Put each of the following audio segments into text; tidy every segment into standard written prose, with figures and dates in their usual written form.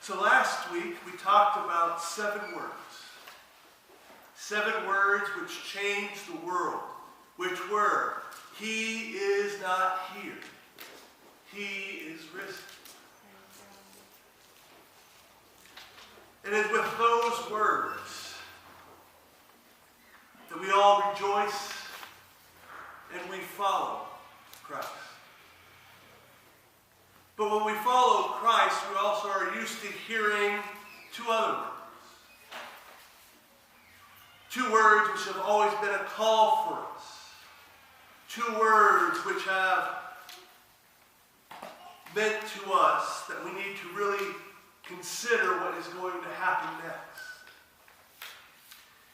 So last week we talked about 7 words. 7 words which changed the world, which were, He is not here. He is risen. It is with those words that we all rejoice and we follow Christ. But when we follow Christ, we also are used to hearing 2 other words. 2 words which have always been a call for us. 2 words which have meant to us that we need to really consider what is going to happen next.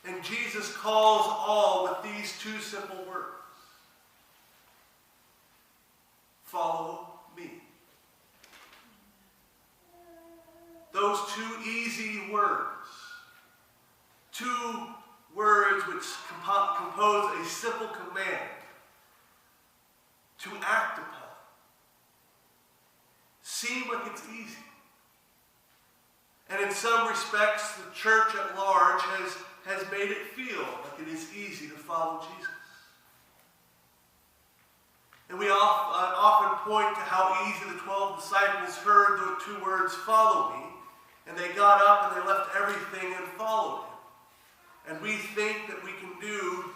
And Jesus calls all with these 2 simple words. Follow me. Those 2 easy words. 2 words which compose a simple command to act upon. Seem like it's easy. And in some respects, the church at large has made it feel like it is easy to follow Jesus. And we often point to how easy the 12 disciples heard the 2 words, follow me, and they got up and they left everything and followed him. And we think that we can do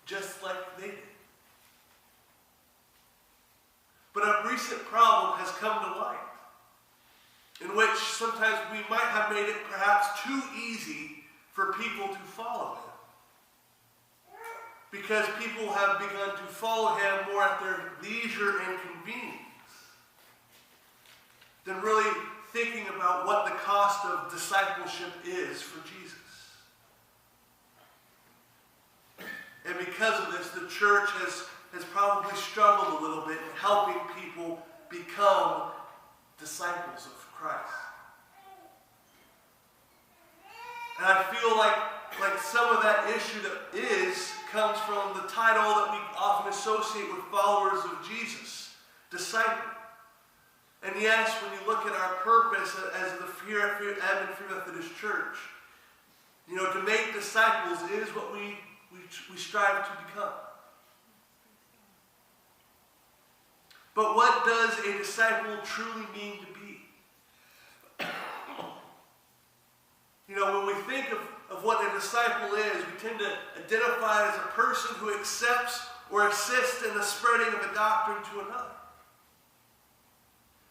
just like they did. But a recent problem has come to light, in which sometimes we might have made it perhaps too easy for people to follow him. Because people have begun to follow him more at their leisure and convenience than really thinking about what the cost of discipleship is for Jesus. And because of this, the church has probably struggled a little bit in helping people become disciples of Christ. And I feel like some of that issue comes from the title that we often associate with followers of Jesus, disciple. And yes, when you look at our purpose as the Advent Free Methodist Church, to make disciples is what we strive to become. But what does a disciple truly mean to be? When we think of what a disciple is, we tend to identify it as a person who accepts or assists in the spreading of a doctrine to another.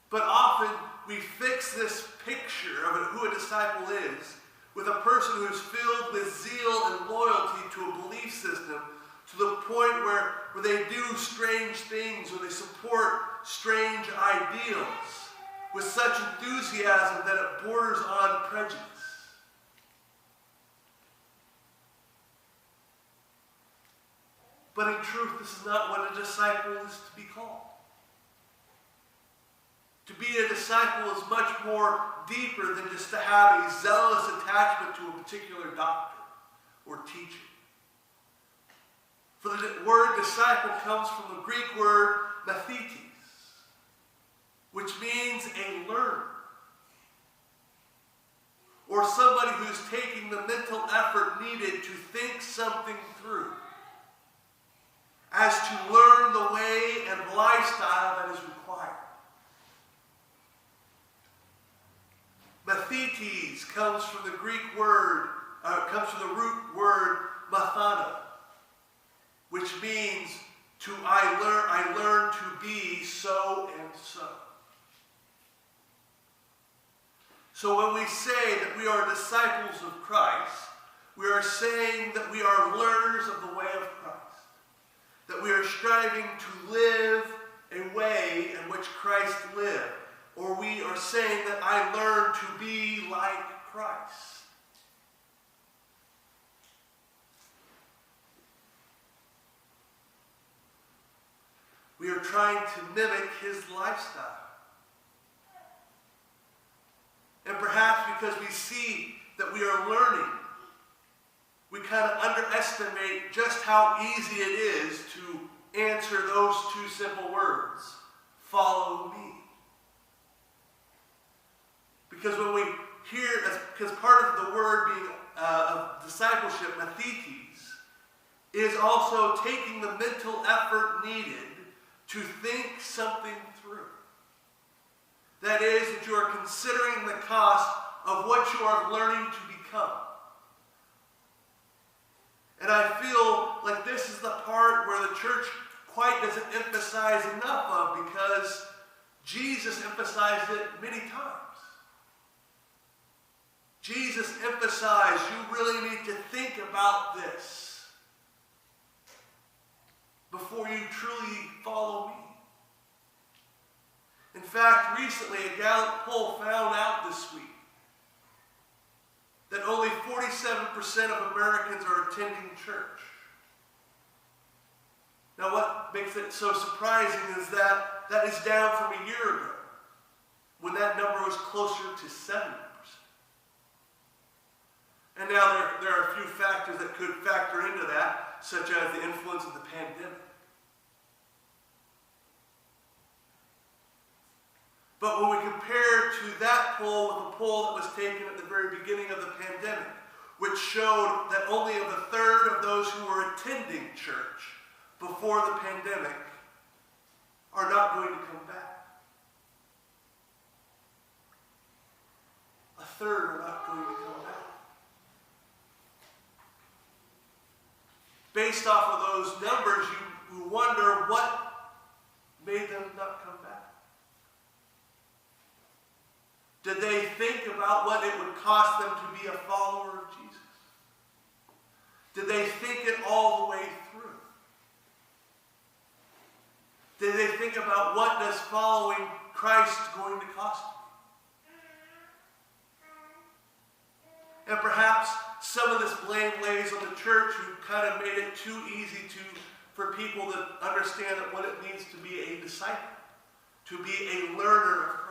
But often we fix this picture of who a disciple is with a person who is filled with zeal and loyalty to a belief system to the point where they do strange things or they support strange ideals with such enthusiasm that it borders on prejudice. But in truth, this is not what a disciple is to be called. To be a disciple is much more deeper than just to have a zealous attachment to a particular doctrine or teaching. For the word disciple comes from the Greek word mathetes, which means a learner, or somebody who's taking the mental effort needed to think something through, as to learn the way and lifestyle that is required. Mathetes comes from the Greek word, comes from the root word mathano, which means I learn to be so and so. So when we say that we are disciples of Christ, we are saying that we are learners of the way of Christ. That we are striving to live a way in which Christ lived. Or we are saying that I learn to be like Christ. We are trying to mimic his lifestyle. And perhaps because we see that we are learning, we kind of underestimate just how easy it is to answer those 2 simple words, follow me. Because when hear, because part of the word being of discipleship, mathetes, is also taking the mental effort needed to think something through. That is, that you are considering the cost of what you are learning to become. And I feel like this is the part where the church quite doesn't emphasize enough of, because Jesus emphasized it many times. Jesus emphasized, you really need to think about this before you truly follow me. In fact, recently a Gallup poll found out this week that only 47% of Americans are attending church. Now, what makes it so surprising is that that is down from a year ago, when that number was closer to 70%. And now there are a few factors that could factor into that, such as the influence of the pandemic. But when we compare to that poll with a poll that was taken at the very beginning of the pandemic, which showed that only a third of those who were attending church before the pandemic are not going to come back. A third are not going to come back. Based off of those numbers, you wonder what made them not come back. Did they think about what it would cost them to be a follower of Jesus? Did they think it all the way through? Did they think about what does following Christ going to cost me? And perhaps some of this blame lays on the church, who kind of made it too easy for people to understand that what it means to be a disciple, to be a learner of Christ.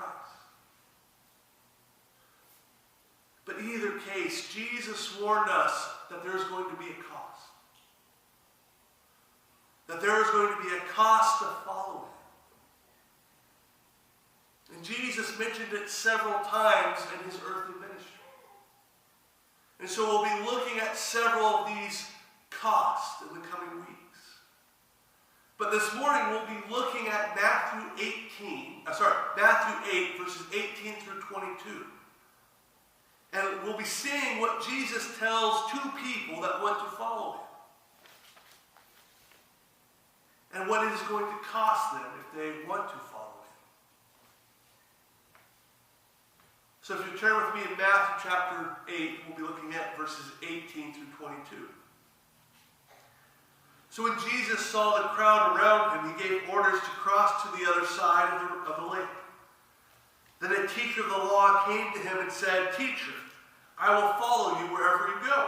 But in either case, Jesus warned us that there is going to be a cost. That there is going to be a cost to follow him. And Jesus mentioned it several times in his earthly ministry. And so we'll be looking at several of these costs in the coming weeks. But this morning we'll be looking at Matthew 8, verses 18 through 22. And we'll be seeing what Jesus tells two people that want to follow him, and what it is going to cost them if they want to follow him. So if you turn with me in Matthew chapter 8, we'll be looking at verses 18 through 22. So when Jesus saw the crowd around him, he gave orders to cross to the other side of the lake. Then a teacher of the law came to him and said, "Teacher, I will follow you wherever you go."